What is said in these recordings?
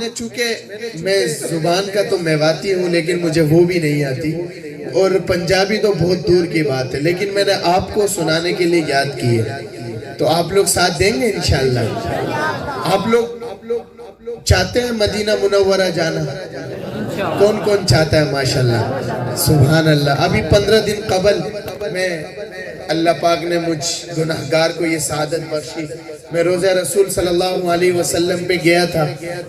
نے چونکہ میں زبان کا تو میواتی ہوں لیکن مجھے وہ بھی نہیں آتی، اور پنجابی تو بہت دور کی بات ہے، لیکن میں نے آپ کو سنانے کے لیے یاد کی ہے، تو آپ لوگ ساتھ دیں گے انشاءاللہ؟ آپ لوگ چاہتے ہیں مدینہ منورہ جانا؟ کون کون چاہتا ہے؟ ماشاءاللہ سبحان اللہ۔ ابھی 15 دن قبل میں اللہ پاک نے مجھ گناہگار کو یہ سعادت بخشی، میں روضہ رسول صلی اللہ علیہ وسلم پہ گیا تھا،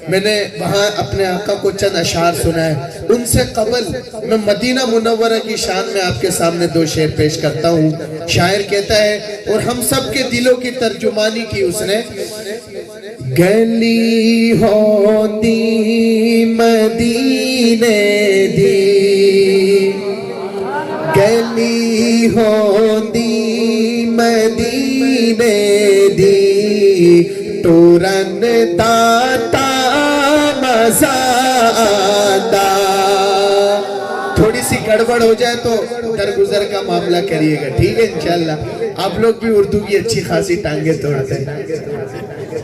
میں نے وہاں اپنے آقا کو چند اشعار سنائے۔ ان سے قبل میں مدینہ منورہ کی شان میں آپ کے سامنے 2 شعر پیش کرتا ہوں۔ شاعر کہتا ہے، اور ہم سب کے دلوں کی ترجمانی کی اس نے، گلی ہوتی مدینے دی، گلی ہوتی مدینے دی، ٹورن داتا مزادہ۔ تھوڑی سی گڑبڑ ہو جائے تو درگزر کا معاملہ کریے گا، ٹھیک ہے انشاءاللہ؟ آپ لوگ بھی اردو کی اچھی خاصی ٹانگیں توڑتے ہیں،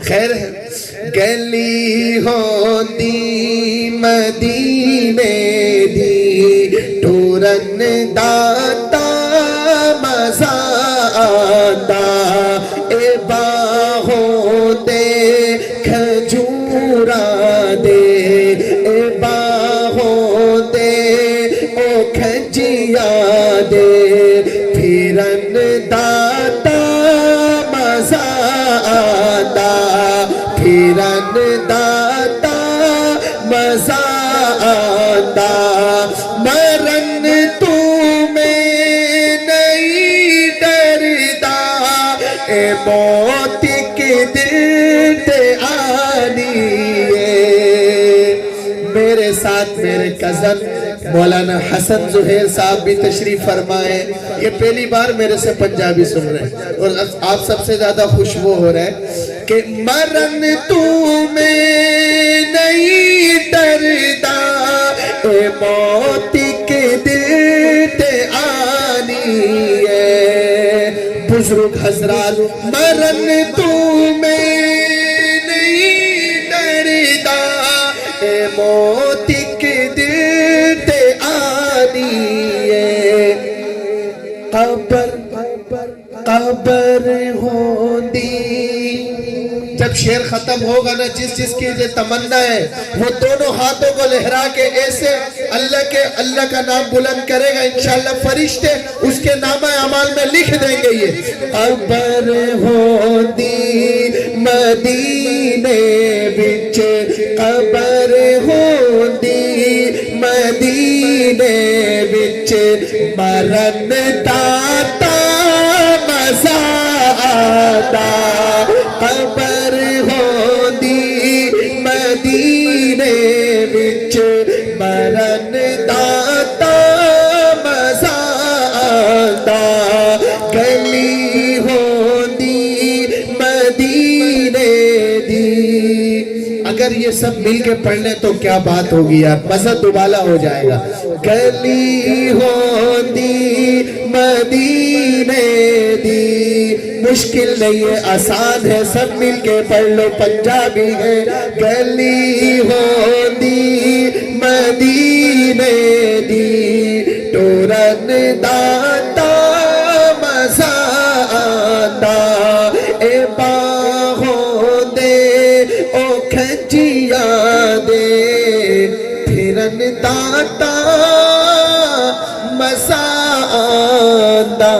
خیر ہے۔ گلی ہوتی مدینے دی، ٹورن داتا مزادہ، اے باہوں دے کھجورا دے، اے باہوں دے او کھجیا دے، پھرن داتا مزادہ، پھرن داتا مزادہ، مرن تو میں نہیں ڈردا، اے موت کے دل تے آنی ہے۔ میرے ساتھ میرے کزن مولانا حسن زہیر صاحب بھی تشریف فرمائے، یہ پہلی بار میرے سے پنجابی سن رہے ہیں اور آپ سب سے زیادہ خوشبو ہو رہا ہے کہ مرن تو میں نہیں ڈردا، اے موت کے دل تے آنی ہے۔ بزرگ حضرات، مرن تو میں نہیں ڈردا، اے موت کے دل تے آنی ہے۔ قبر قبر ہوندی، جب شعر ختم ہوگا نا، جس کی یہ تمنا ہے وہ دونوں ہاتھوں کو لہرا کے ایسے اللہ کا نام بلند کرے گا، انشاءاللہ فرشتے اس کے نامہ اعمال میں لکھ دیں گے۔ یہ قبر ہوندی مدینے بچ، قبر ہوندی مدینے بچ، مرن داتا مزادہ، قبر ہوندی مدینے بچ، مرن داتا مزادہ، گلی ہوندی مدینے دی۔ اگر یہ سب مل کے پڑھ لیں تو کیا بات ہوگی یار، مزہ دوبالا ہو جائے گا۔ گلی ہوندی مدینے دی، مشکل نہیں ہے آسان ہے، سب مل کے پڑھ لو، پنجابی ہے۔ گلی ہوندی مدینے دی، ٹورن داتا مزادہ، اے باہوں دے او کھجیا دے، پھرن داتا مزادہ۔